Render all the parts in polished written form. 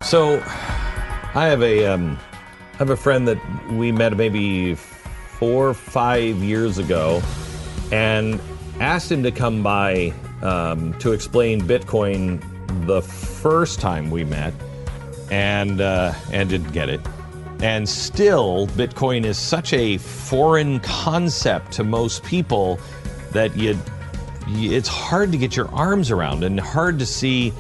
So, I have a friend that we met maybe 4 or 5 years ago, and asked him to come by to explain Bitcoin the first time we met, and didn't get it. And still, Bitcoin is such a foreign concept to most people that it's hard to get your arms around and hard to see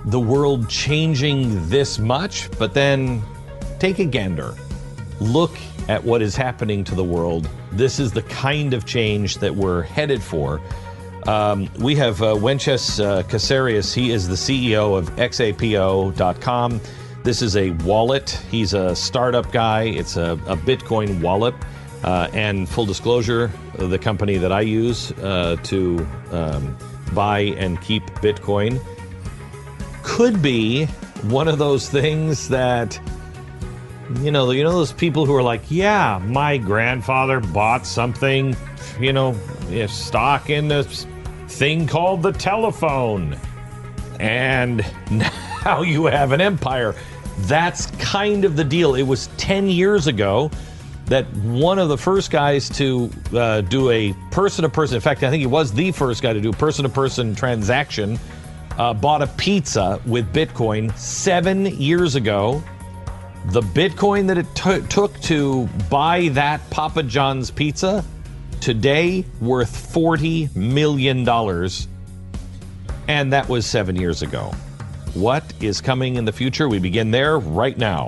the world changing this much. But then take a gander. Look at what is happening to the world. This is the kind of change that we're headed for. We have Wences Casares. He is the CEO of Xapo.com. This is a wallet. He's a startup guy. It's a Bitcoin wallet. And full disclosure, the company that I use to buy and keep Bitcoin could be one of those things that, you know those people who are like, yeah, my grandfather bought something, stock in this thing called the telephone, and now you have an empire. That's kind of the deal. It was 10 years ago that one of the first guys to do a person-to-person, in fact, I think he was the first guy to do a person-to-person transaction, bought a pizza with Bitcoin 7 years ago. The Bitcoin that it took to buy that Papa John's pizza, today worth $40 million. And that was 7 years ago. What is coming in the future? We begin there right now.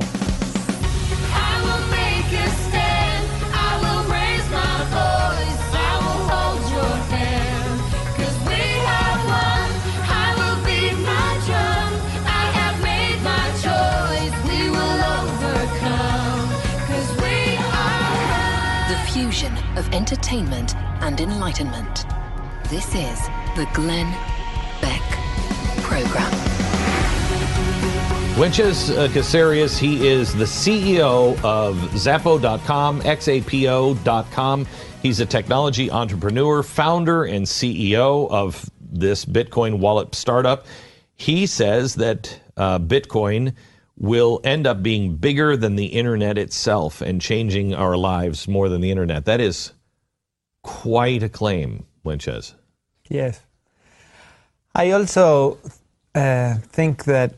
Fusion of entertainment and enlightenment. This is the Glenn Beck Program. Wences Casares, he is the CEO of Xapo.com, Xapo.com. He's a technology entrepreneur, founder and CEO of this Bitcoin wallet startup. He says that Bitcoin will end up being bigger than the internet itself and changing our lives more than the internet. That is quite a claim, Wences. Yes. I also think that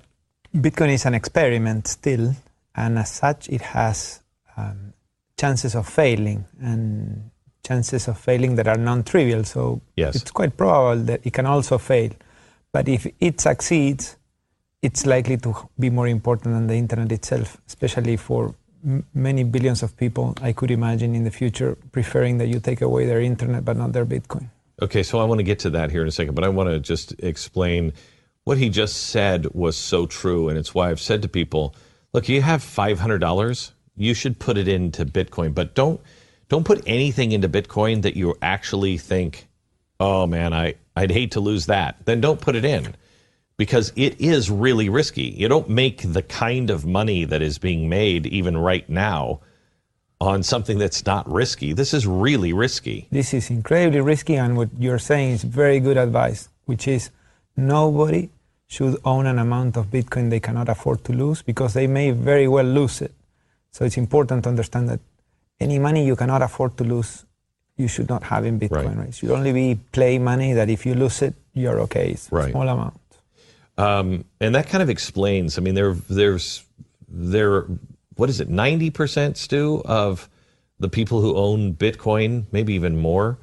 Bitcoin is an experiment still, and as such it has chances of failing, and chances of failing that are non-trivial. So yes, it's quite probable that it can also fail. But if it succeeds, it's likely to be more important than the internet itself, especially for many billions of people. I could imagine in the future preferring that you take away their internet but not their Bitcoin. Okay, so I want to get to that here in a second, but I want to just explain what he just said was so true, and it's why I've said to people, look, you have $500, you should put it into Bitcoin, but don't put anything into Bitcoin that you actually think, oh man, I'd hate to lose that. Then don't put it in. Because it is really risky. You don't make the kind of money that is being made even right now on something that's not risky. This is really risky. This is incredibly risky, and what you're saying is very good advice, which is nobody should own an amount of Bitcoin they cannot afford to lose, because they may very well lose it. So it's important to understand that any money you cannot afford to lose, you should not have in Bitcoin. Right? It should only be play money that if you lose it, you're okay. It's a small amount. And that kind of explains, I mean, there's what is it, 90%, Stu, of the people who own Bitcoin, maybe even more,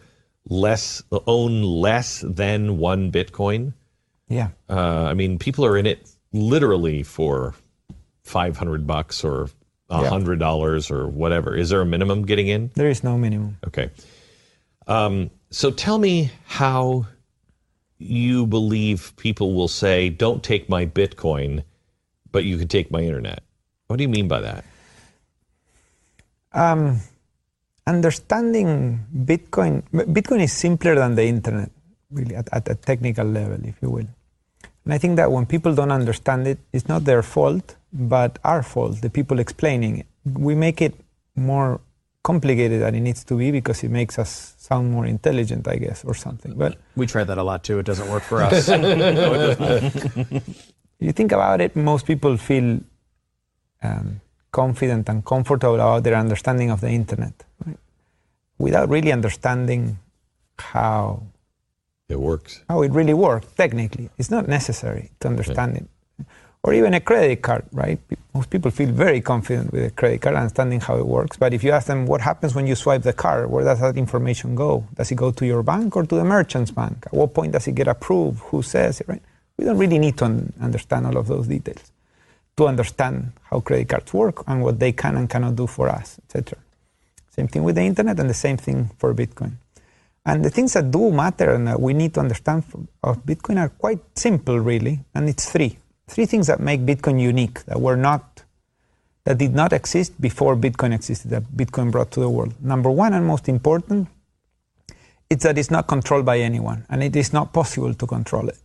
own less than one Bitcoin. Yeah. I mean, people are in it literally for $500 or $100 or whatever. Is there a minimum getting in? There is no minimum. Okay. So tell me how you believe people will say, don't take my Bitcoin, but you can take my internet. What do you mean by that? Understanding Bitcoin is simpler than the internet, really, at a technical level, if you will. And I think that when people don't understand it, it's not their fault, but our fault, the people explaining it. We make it more complicated than it needs to be because it makes us sound more intelligent, I guess, or something. But we try that a lot too. It doesn't work for us. you think about it, most people feel confident and comfortable about their understanding of the internet, right? Without really understanding how it works. How it really works, technically. It's not necessary to understand it. Or even a credit card, right? Most people feel very confident with a credit card, understanding how it works. But if you ask them what happens when you swipe the card, where does that information go? Does it go to your bank or to the merchant's bank? At what point does it get approved? Who says it, right? We don't really need to understand all of those details to understand how credit cards work and what they can and cannot do for us, etc. Same thing with the internet and the same thing for Bitcoin. And the things that do matter and that we need to understand of Bitcoin are quite simple, really, and it's three. Three things that make Bitcoin unique, that did not exist before Bitcoin existed, that Bitcoin brought to the world. Number one, and most important, it's that it's not controlled by anyone, and it is not possible to control it.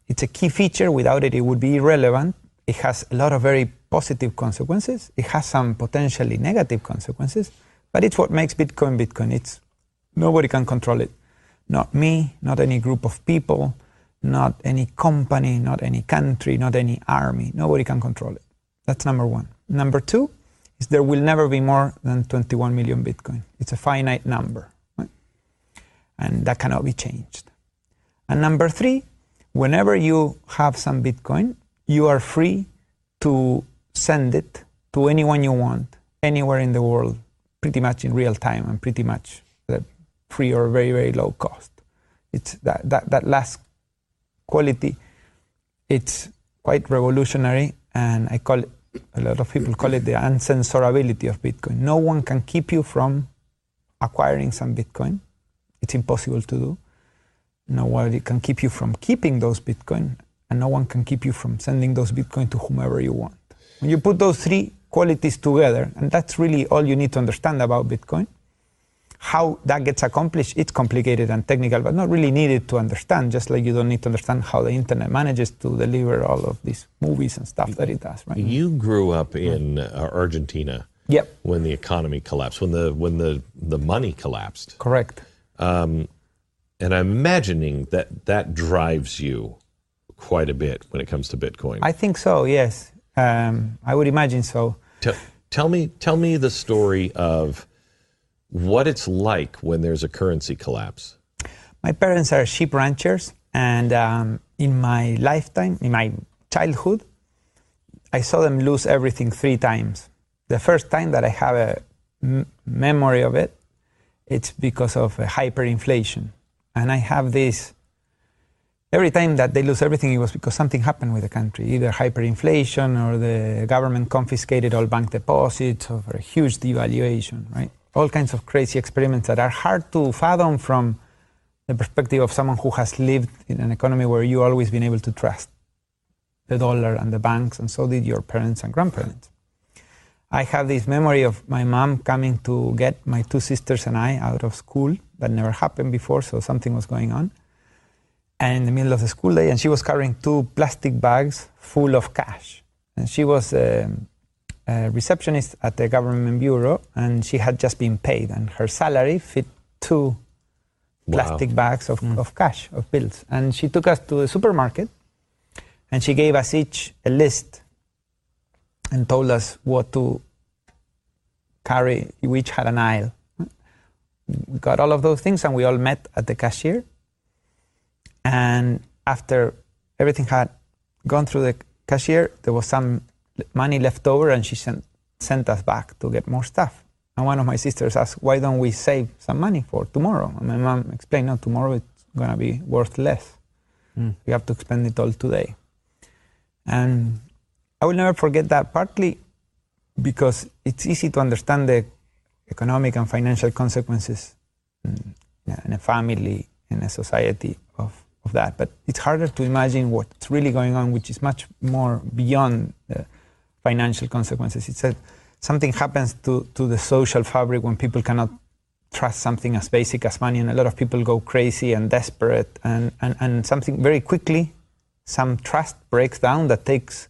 It's a key feature. Without it, it would be irrelevant. It has a lot of very positive consequences. It has some potentially negative consequences, but it's what makes Bitcoin Bitcoin. Nobody can control it. Not me, not any group of people, not any company, not any country, not any army. Nobody can control it. That's number one. Number two is there will never be more than 21 million Bitcoin. It's a finite number, right? And that cannot be changed. And number three, whenever you have some Bitcoin, you are free to send it to anyone you want, anywhere in the world, pretty much in real time and pretty much free or very, very low cost. It's that last quality, it's quite revolutionary, and a lot of people call it the uncensorability of Bitcoin. No one can keep you from acquiring some Bitcoin. It's impossible to do. Nobody can keep you from keeping those Bitcoin, and no one can keep you from sending those Bitcoin to whomever you want. When you put those three qualities together, and that's really all you need to understand about Bitcoin, how that gets accomplished, it's complicated and technical, but not really needed to understand, just like you don't need to understand how the internet manages to deliver all of these movies and stuff that it does, right? You grew up in Argentina. Yep. When the economy collapsed, when the money collapsed. Correct. And I'm imagining that drives you quite a bit when it comes to Bitcoin. I think so, yes. I would imagine so. Tell me the story of what it's like when there's a currency collapse. My parents are sheep ranchers, and in my lifetime, in my childhood, I saw them lose everything 3 times. The first time that I have a memory of it, it's because of hyperinflation. And I have this, every time that they lose everything, it was because something happened with the country, either hyperinflation or the government confiscated all bank deposits or a huge devaluation, right? All kinds of crazy experiments that are hard to fathom from the perspective of someone who has lived in an economy where you always been able to trust the dollar and the banks, and so did your parents and grandparents. I have this memory of my mom coming to get my 2 sisters and I out of school. That never happened before, so something was going on. And in the middle of the school day, and she was carrying 2 plastic bags full of cash. And she was a receptionist at the government bureau, and she had just been paid, and her salary fit 2 plastic bags of cash, of bills. And she took us to the supermarket, and she gave us each a list and told us what to carry. We each had an aisle. We got all of those things, and we all met at the cashier. And after everything had gone through the cashier, there was some money left over, and she sent us back to get more stuff. And one of my sisters asked, why don't we save some money for tomorrow? And my mom explained, no, tomorrow it's going to be worth less. We have to spend it all today. And I will never forget that, partly because it's easy to understand the economic and financial consequences in a family, in a society of that. But it's harder to imagine what's really going on, which is much more beyond the financial consequences. It's that something happens to the social fabric when people cannot trust something as basic as money, and a lot of people go crazy and desperate, and something very quickly, some trust breaks down that takes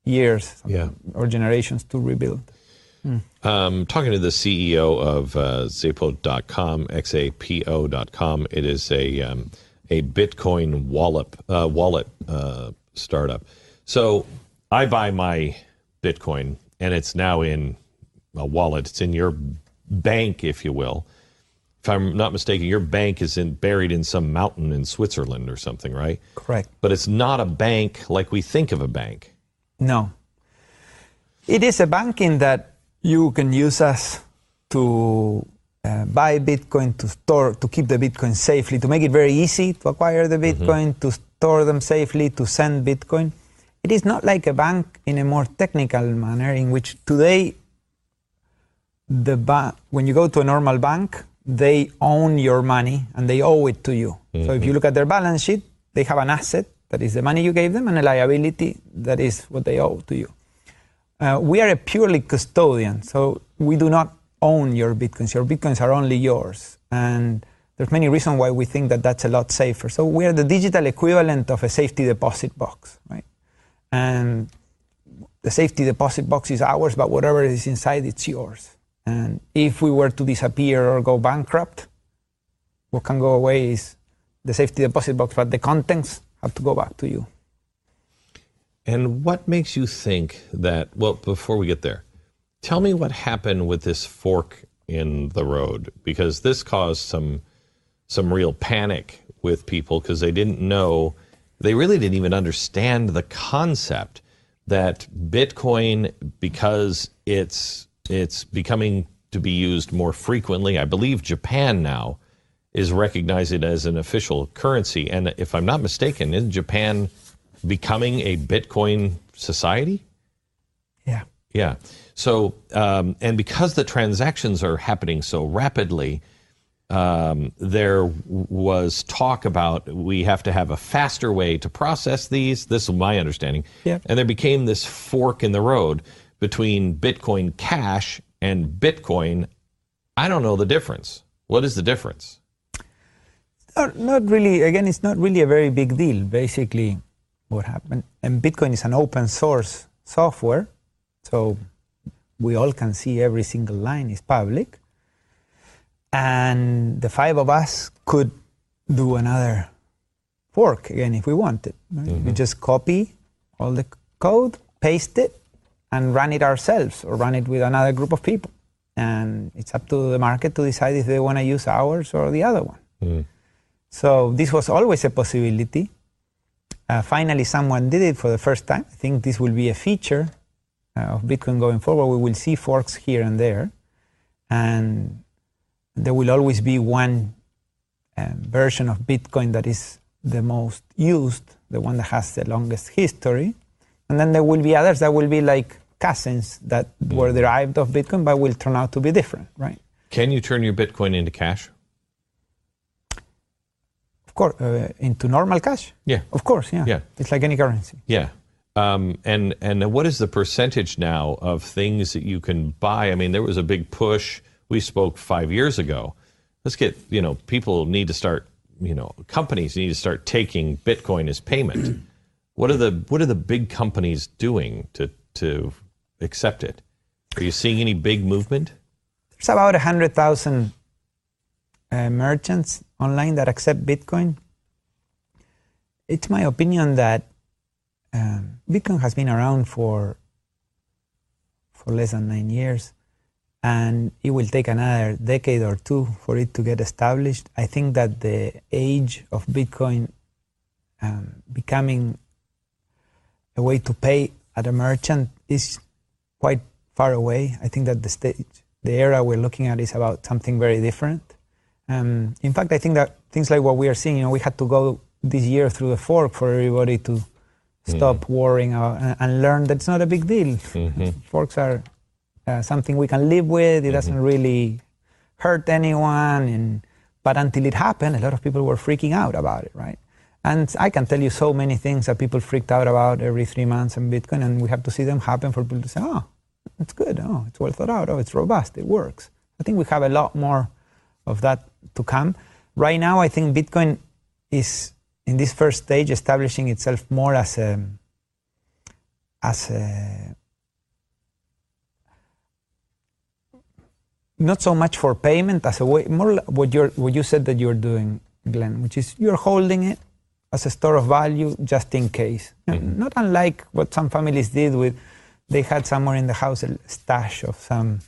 years or generations to rebuild. Talking to the CEO of Xapo.com, Xapo.com. It is a Bitcoin wallet startup. So I buy my Bitcoin, and it's now in a wallet. It's in your bank, if you will. If I'm not mistaken, your bank is buried in some mountain in Switzerland or something, right? Correct. But it's not a bank like we think of a bank. No. It is a bank in that you can use us to buy Bitcoin, to keep the Bitcoin safely, to make it very easy to acquire the Bitcoin, to store them safely, to send Bitcoin. It is not like a bank in a more technical manner, in which today, when you go to a normal bank, they own your money and they owe it to you. So if you look at their balance sheet, they have an asset, that is the money you gave them, and a liability, that is what they owe to you. We are a purely custodian, so we do not own your Bitcoins. Your Bitcoins are only yours. And there's many reasons why we think that that's a lot safer. So we are the digital equivalent of a safety deposit box, right? And the safety deposit box is ours, but whatever is inside, it's yours. And if we were to disappear or go bankrupt, what can go away is the safety deposit box, but the contents have to go back to you. And what makes you think that, well, before we get there, tell me what happened with this fork in the road, because this caused some real panic with people, because they didn't know, they really didn't even understand the concept that Bitcoin, because it's becoming to be used more frequently. I believe Japan now is recognizing it as an official currency. And if I'm not mistaken, isn't Japan becoming a Bitcoin society? Yeah. Yeah. So, and because the transactions are happening so rapidly, there was talk about we have to have a faster way to process these. This is my understanding. Yeah. And there became this fork in the road between Bitcoin Cash and Bitcoin. I don't know the difference. What is the difference? Not really. Again, it's not really a very big deal. Basically, what happened, and Bitcoin is an open source software, so we all can see every single line is public. And the five of us could do another fork again if we wanted. Right? We just copy all the code, paste it, and run it ourselves or run it with another group of people. And it's up to the market to decide if they want to use ours or the other one. So this was always a possibility. Finally, someone did it for the first time. I think this will be a feature of Bitcoin going forward. We will see forks here and there. And there will always be one version of Bitcoin that is the most used, the one that has the longest history. And then there will be others that will be like cousins that were derived of Bitcoin, but will turn out to be different, right? Can you turn your Bitcoin into cash? Of course, into normal cash? Yeah. Of course, yeah. Yeah. It's like any currency. Yeah. And what is the percentage now of things that you can buy? I mean, there was a big push. We spoke 5 years ago. Let's get, people need to start, companies need to start taking Bitcoin as payment. What are the big companies doing to accept it? Are you seeing any big movement? There's about 100,000 merchants online that accept Bitcoin. It's my opinion that Bitcoin has been around for less than 9 years, and it will take another decade or two for it to get established. I think that the age of Bitcoin becoming a way to pay at a merchant is quite far away. I think that the era we're looking at is about something very different. In fact, I think that things like what we are seeing, we had to go this year through the fork for everybody to stop worrying and learn that it's not a big deal. Forks are something we can live with. It doesn't really hurt anyone. But until it happened, a lot of people were freaking out about it, right? And I can tell you so many things that people freaked out about every 3 months in Bitcoin, and we have to see them happen for people to say, oh, it's good. Oh, it's well thought out. Oh, it's robust. It works. I think we have a lot more of that to come. Right now, I think Bitcoin is in this first stage establishing itself more as a not so much for payment as a way, more what you said that you're doing, Glenn, which is you're holding it as a store of value just in case. Not unlike what some families did they had somewhere in the house a stash of some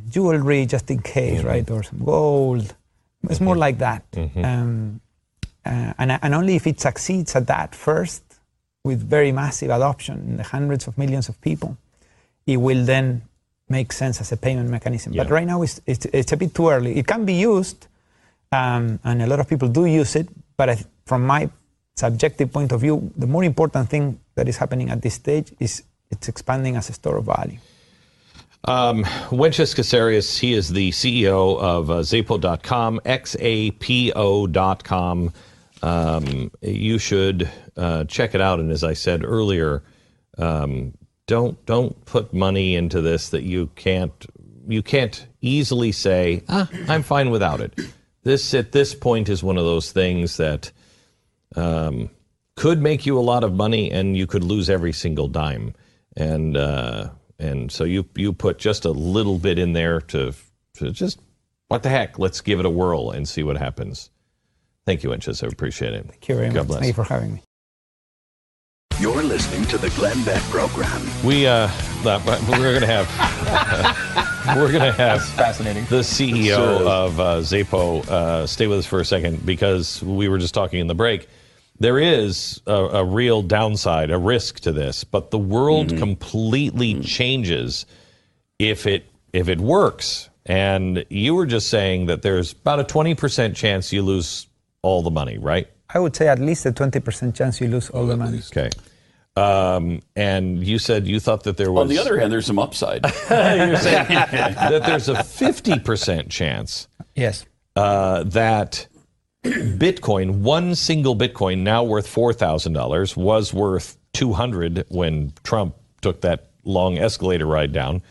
jewelry just in case, right? Or some gold. It's more like that. And only if it succeeds at that first, with very massive adoption in the hundreds of millions of people, it will then make sense as a payment mechanism. But right now, it's a bit too early. It can be used, and a lot of people do use it, but from my subjective point of view, the more important thing that is happening at this stage is it's expanding as a store of value. Wences Casares, he is the CEO of Xapo.com, Xapo.com. You should check it out. And as I said earlier, don't put money into this that you can't easily say, I'm fine without it. This at this point is one of those things that could make you a lot of money, and you could lose every single dime. And so you put just a little bit in there to just, what the heck, let's give it a whirl and see what happens. Thank you, Wences. I appreciate it. Thank you very much. God bless. Thank you for having me. You're listening to the Glenn Beck Program. We're going to have That's fascinating. The CEO of Xapo stay with us for a second, because we were just talking in the break. There is a real downside, a risk to this, but the world completely changes if it works. And you were just saying that there's about a 20% chance you lose all the money, right? I would say at least a 20% chance you lose all the money. Okay. And you said you thought that there was... On the other hand, there's some upside. You're saying that there's a 50% chance that Bitcoin, one single Bitcoin, now worth $4,000, was worth $200 when Trump took that long escalator ride down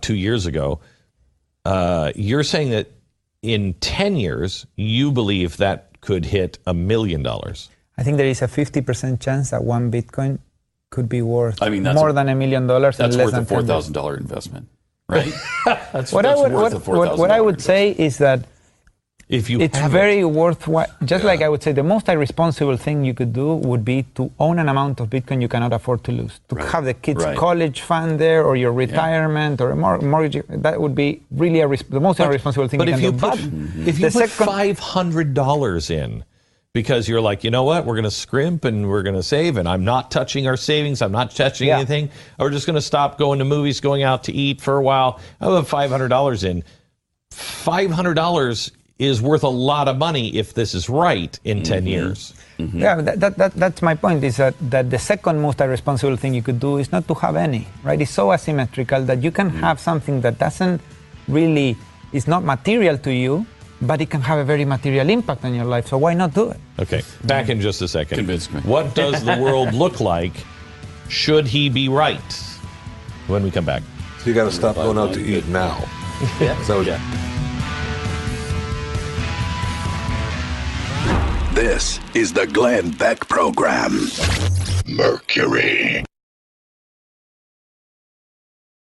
2 years ago. You're saying that in 10 years, you believe that could hit $1 million. I think there is a 50% chance that one Bitcoin could be worth more than $1 million. That's in less worth than a $4,000 investment, right? What I would say is that it's very worthwhile. Just like I would say, the most irresponsible thing you could do would be to own an amount of Bitcoin you cannot afford to lose. To have the kids' college fund there, or your retirement, or a mortgage. That would be really the most irresponsible thing you can do. If you put $500 in, because you're like, you know what, we're going to scrimp and we're going to save, and I'm not touching our savings, I'm not touching anything, we're just going to stop going to movies, going out to eat for a while. I'll have $500 in. $500 is worth a lot of money if this is right in 10 years. Yeah, that's my point, is that the second most irresponsible thing you could do is not to have any, right? It's so asymmetrical that you can have something that is not material to you, but it can have a very material impact on your life. So why not do it? Okay, back in just a second. Convince me. What does the world look like should he be right when we come back? So you got to stop going out to eat now. This is the Glenn Beck Program. Mercury.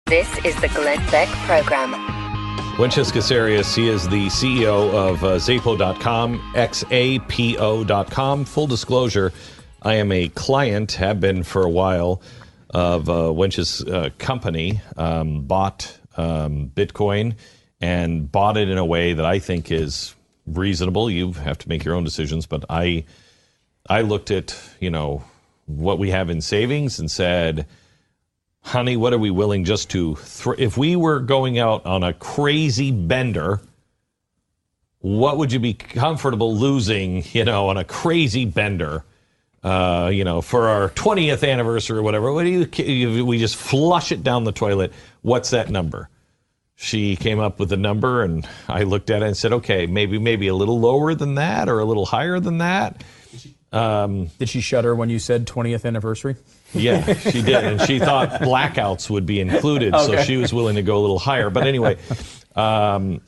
This is the Glenn Beck Program. Wences Casares, he is the CEO of Xapo.com, Xapo.com. Full disclosure, I am a client, have been for a while, of Wences' company. Bought Bitcoin and bought it in a way that I think is reasonable. You have to make your own decisions, but I looked at, what we have in savings and said, honey, what are we willing just to if we were going out on a crazy bender, what would you be comfortable losing, on a crazy bender, for our 20th anniversary or whatever? What do we just flush it down the toilet? What's that number? She came up with a number, and I looked at it and said, okay, maybe a little lower than that or a little higher than that. Did she shudder when you said 20th anniversary? Yeah, she did. And she thought blackouts would be included, so she was willing to go a little higher. But anyway, and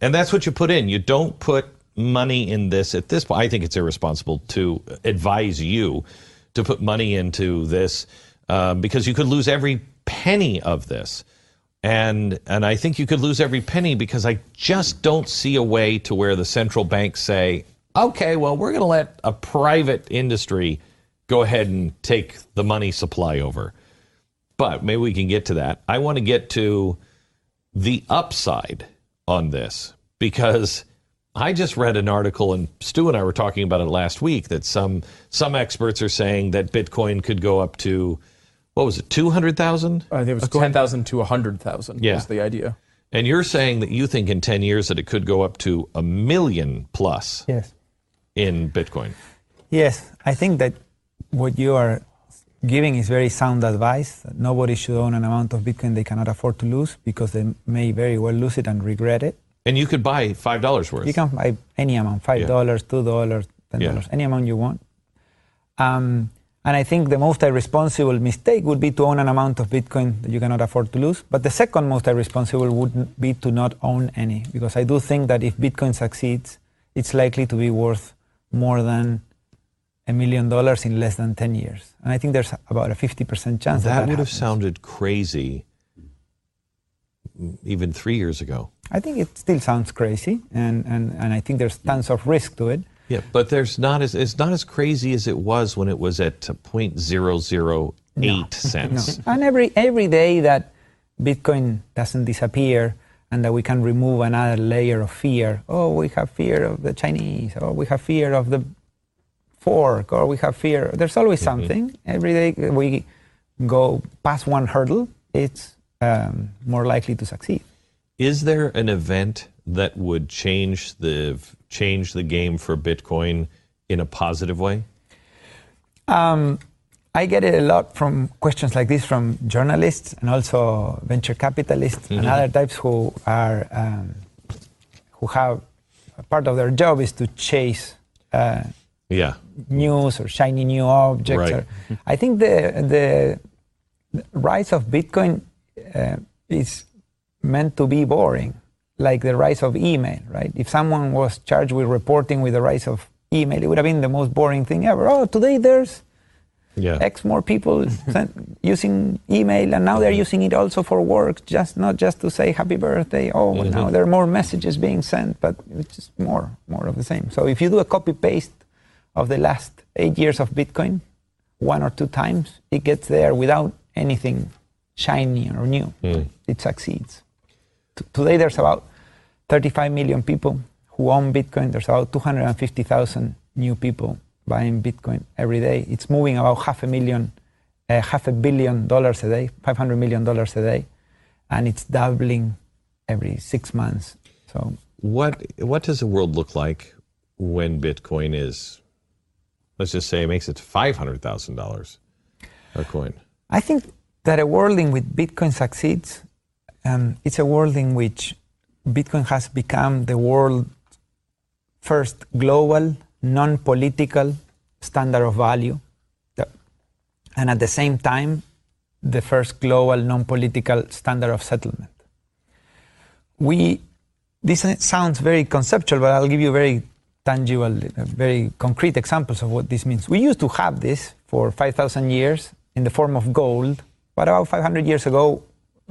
that's what you put in. You don't put money in this at this point. I think it's irresponsible to advise you to put money into this because you could lose every penny of this. And I think you could lose every penny because I just don't see a way to where the central banks say, okay, well, we're going to let a private industry go ahead and take the money supply over. But maybe we can get to that. I want to get to the upside on this, because I just read an article, and Stu and I were talking about it last week, that some experts are saying that Bitcoin could go up to, what was it, 200,000? I think it was 10,000 to 100,000 was the idea. And you're saying that you think in 10 years that it could go up to 1 million plus in Bitcoin. Yes, I think that what you are giving is very sound advice. That nobody should own an amount of Bitcoin they cannot afford to lose, because they may very well lose it and regret it. And you could buy $5 worth. You can buy any amount, $5, $2, $10, any amount you want. And I think the most irresponsible mistake would be to own an amount of Bitcoin that you cannot afford to lose. But the second most irresponsible would be to not own any, because I do think that if Bitcoin succeeds, it's likely to be worth more than $1 million in less than 10 years. And I think there's about a 50% chance that would have happens. sounded crazy even 3 years ago. I think it still sounds crazy, and I think there's tons of risk to it. Yeah, but it's not as crazy as it was when it was at 0.008 cents. No. And every day that Bitcoin doesn't disappear and that we can remove another layer of fear, we have fear of the Chinese, we have fear of the fork, or we have fear. There's always something. Every day we go past one hurdle, it's more likely to succeed. Is there an event that would change the game for Bitcoin in a positive way? I get it a lot from questions like this from journalists and also venture capitalists and other types who are who have part of their job is to chase news or shiny new objects. Right. I think the rise of Bitcoin is meant to be boring, like the rise of email, right? If someone was charged with reporting with the rise of email, it would have been the most boring thing ever. Today there's X more people using email, and now they're using it also for work, not just to say happy birthday. Now there are more messages being sent, but it's just more of the same. So if you do a copy-paste of the last 8 years of Bitcoin 1 or 2 times, it gets there without anything shiny or new. It succeeds. Today there's about 35 million people who own Bitcoin. There's about 250,000 new people buying Bitcoin every day. It's moving about $500 million a day, $500 million a day, and it's doubling every 6 months. So what does the world look like when Bitcoin is, let's just say, it makes it $500,000 a coin? I think that a world in which Bitcoin succeeds, it's a world in which Bitcoin has become the world's first global, non-political standard of value, and at the same time, the first global, non-political standard of settlement. This sounds very conceptual, but I'll give you very tangible, very concrete examples of what this means. We used to have this for 5,000 years in the form of gold, but about 500 years ago,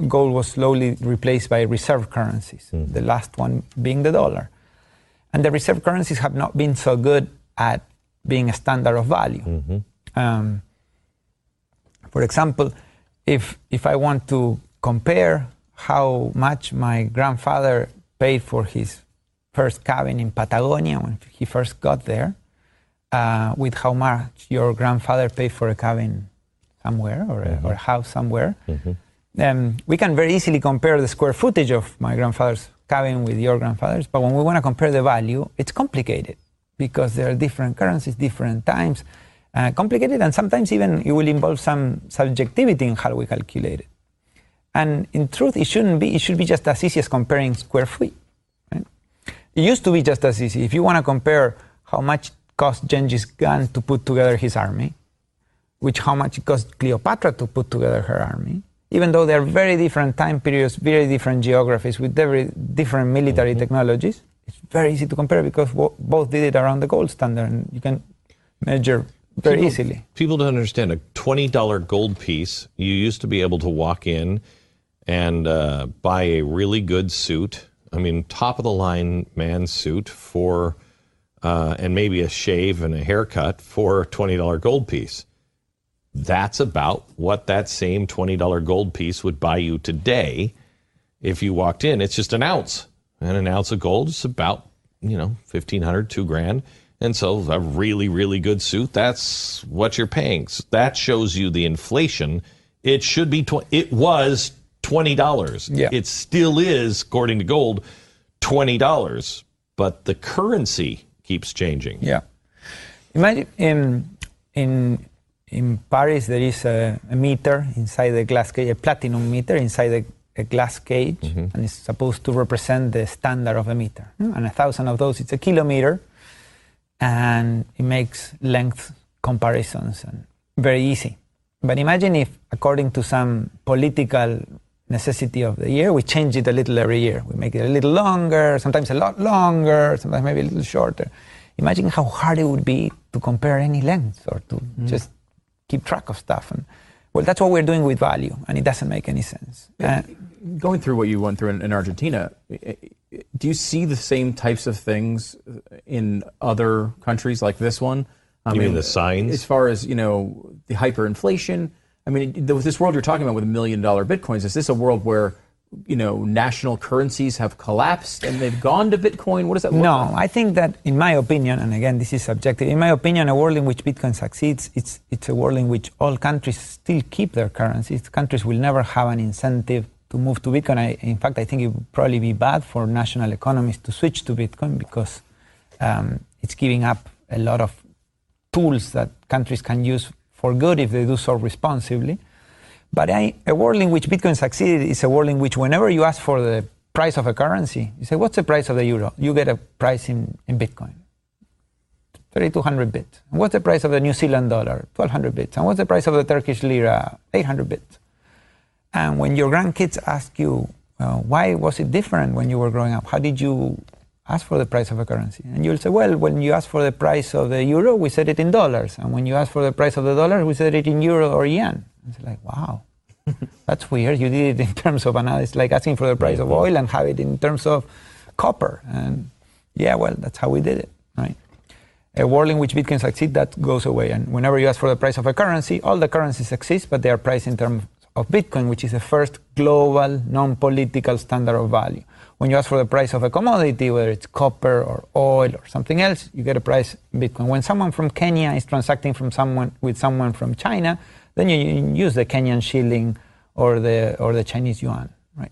gold was slowly replaced by reserve currencies, the last one being the dollar. And the reserve currencies have not been so good at being a standard of value. For example, if I want to compare how much my grandfather paid for his first cabin in Patagonia when he first got there, with how much your grandfather paid for a cabin somewhere or a house somewhere, we can very easily compare the square footage of my grandfather's cabin with your grandfather's, but when we want to compare the value, it's complicated because there are different currencies, different times, complicated, and sometimes even it will involve some subjectivity in how we calculate it. And in truth, it shouldn't be. It should be just as easy as comparing square feet. Right? It used to be just as easy. If you want to compare how much cost Genghis Khan to put together his army, which how much it cost Cleopatra to put together her army, even though they're very different time periods, very different geographies, with very different military technologies, it's very easy to compare because both did it around the gold standard, and you can measure very easily. People don't understand. A $20 gold piece, you used to be able to walk in and buy a really good suit, I mean, top-of-the-line man's suit for and maybe a shave and a haircut for a $20 gold piece. That's about what that same $20 gold piece would buy you today if you walked in. It's just an ounce. And an ounce of gold is about, $1,500, $2,000. And so a really, really good suit, that's what you're paying. So that shows you the inflation. It should be, it was $20. Yeah. It still is, according to gold, $20. But the currency keeps changing. Yeah. Imagine in Paris, there is a meter inside the glass cage, a platinum meter inside a glass cage, and it's supposed to represent the standard of a meter. And 1,000 of those, it's a kilometer, and it makes length comparisons and very easy. But imagine if, according to some political necessity of the year, we change it a little every year. We make it a little longer, sometimes a lot longer, sometimes maybe a little shorter. Imagine how hard it would be to compare any lengths or to just keep track of stuff. And well, that's what we're doing with value, and it doesn't make any sense. Going through what you went through in Argentina, do you see the same types of things in other countries like this one? You mean the signs? As far as, the hyperinflation, this world you're talking about with $1 million Bitcoins, is this a world where, national currencies have collapsed and they've gone to Bitcoin? What does that look like? No, I think that, in my opinion, and again, this is subjective, in my opinion, a world in which Bitcoin succeeds, it's a world in which all countries still keep their currencies. Countries will never have an incentive to move to Bitcoin. In fact, I think it would probably be bad for national economies to switch to Bitcoin because it's giving up a lot of tools that countries can use for good if they do so responsibly. But a world in which Bitcoin succeeded is a world in which whenever you ask for the price of a currency, you say, what's the price of the euro? You get a price in Bitcoin, 3,200 bits. And what's the price of the New Zealand dollar? 1,200 bits. And what's the price of the Turkish lira? 800 bits. And when your grandkids ask you, why was it different when you were growing up? How did you ask for the price of a currency? And you'll say, well, when you ask for the price of the euro, we said it in dollars. And when you ask for the price of the dollar, we said it in euro or yen. It's like, wow, that's weird. You did it in terms of analysis, like asking for the price of oil and have it in terms of copper. And yeah, well, that's how we did it, right? A world in which Bitcoin succeeds, that goes away. And whenever you ask for the price of a currency, all the currencies exist, but they are priced in terms of Bitcoin, which is the first global, non-political standard of value. When you ask for the price of a commodity, whether it's copper or oil or something else, you get a price in Bitcoin. When someone from Kenya is transacting with someone from China, then you use the Kenyan shilling or the Chinese yuan, right?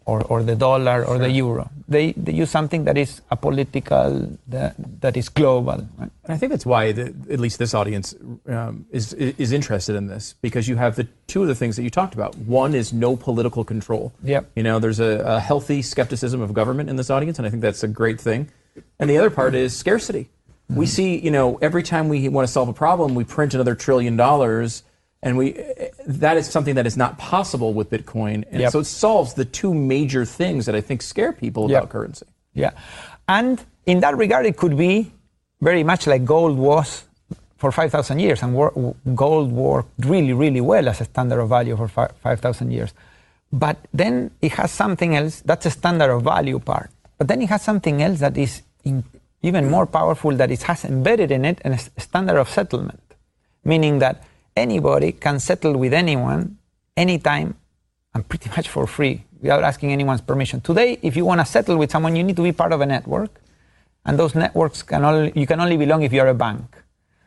Or the dollar or the euro. They use something that is apolitical, that is global. Right? And I think that's why at least this audience is interested in this, because you have the two of the things that you talked about. One is no political control. Yep. There's a healthy skepticism of government in this audience, and I think that's a great thing. And the other part is scarcity. Mm-hmm. We see, every time we want to solve a problem, we print another $1 trillion. And that is something that is not possible with Bitcoin. And so it solves the two major things that I think scare people about currency. Yeah. And in that regard, it could be very much like gold was for 5,000 years. And gold worked really, really well as a standard of value for 5,000 years. But then it has something else. That's a standard of value part. But then it has something else that is even more powerful, that it has embedded in it a standard of settlement. Meaning that anybody can settle with anyone, anytime, and pretty much for free, without asking anyone's permission. Today, if you want to settle with someone, you need to be part of a network. And those networks you can only belong if you're a bank.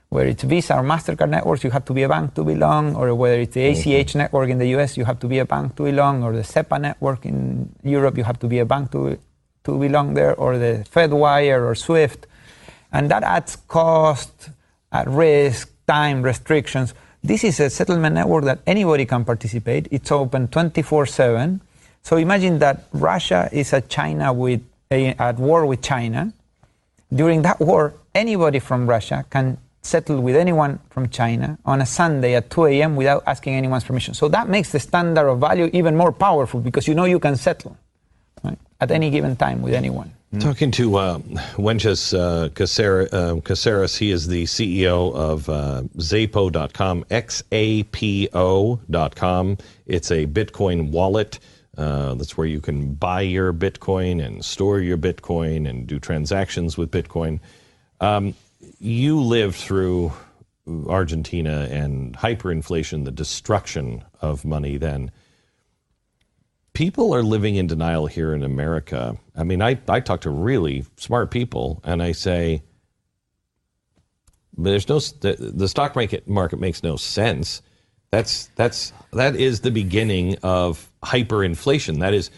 Whether it's Visa or MasterCard networks, you have to be a bank to belong. Or whether it's the ACH network in the US, you have to be a bank to belong. Or the SEPA network in Europe, you have to be a bank to belong there. Or the FedWire or SWIFT. And that adds cost, risk, time, restrictions. This is a settlement network that anybody can participate. It's open 24/7. So imagine that Russia is at war with China. During that war, anybody from Russia can settle with anyone from China on a Sunday at 2 a.m. without asking anyone's permission. So that makes the standard of value even more powerful, because you can settle, right, at any given time with anyone. Talking to Wences Casares, he is the CEO of Xapo.com, Xapo.com. It's a Bitcoin wallet. That's where you can buy your Bitcoin and store your Bitcoin and do transactions with Bitcoin. You lived through Argentina and hyperinflation, the destruction of money then. People are living in denial here in America. I mean, I talk to really smart people, and I say, the stock market makes no sense. That is the beginning of hyperinflation. That is,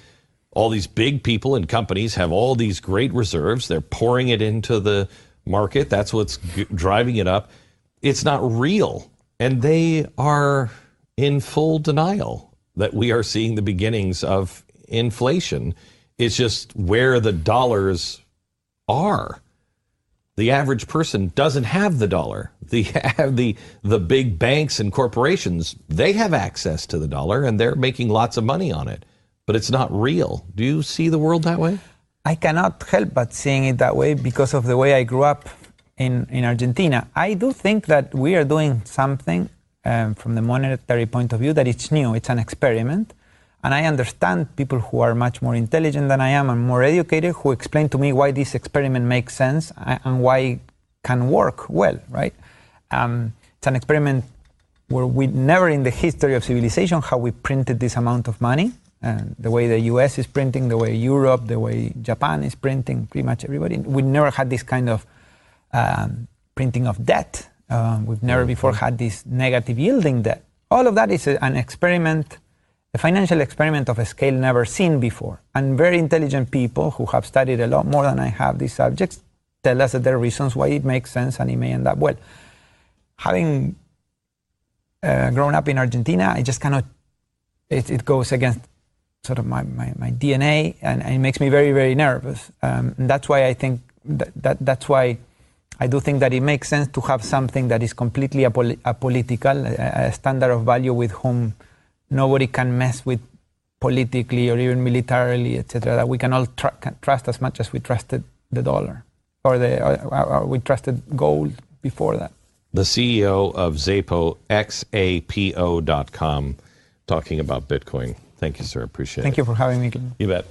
all these big people and companies have all these great reserves. They're pouring it into the market. That's what's driving it up. It's not real. And they are in full denial that we are seeing the beginnings of inflation. It's just where the dollars are. The average person doesn't have the dollar. The big banks and corporations, they have access to the dollar and they're making lots of money on it. But it's not real. Do you see the world that way? I cannot help but seeing it that way because of the way I grew up in Argentina. I do think that we are doing something from the monetary point of view that it's new. It's an experiment. And I understand people who are much more intelligent than I am and more educated who explain to me why this experiment makes sense and why it can work well, right? It's an experiment where we never in the history of civilization how we printed this amount of money. The way the US is printing, the way Europe, the way Japan is printing, pretty much everybody. We never had this kind of printing of debt. We've never before had this negative yielding debt. All of that is an experiment, a financial experiment of a scale never seen before. And very intelligent people who have studied a lot more than I have these subjects tell us that there are reasons why it makes sense and it may end up well. Having grown up in Argentina, I just cannot, it goes against sort of my DNA and it makes me very, very nervous. And that's why I think that's why I do think that it makes sense to have something that is completely apolitical, a standard of value with whom nobody can mess with politically or even militarily, etc. That we can all trust as much as we trusted the dollar or we trusted gold before that. The CEO of Xapo, Xapo.com, talking about Bitcoin. Thank you, sir. Appreciate it. Thank you for having me, Glenn. You bet.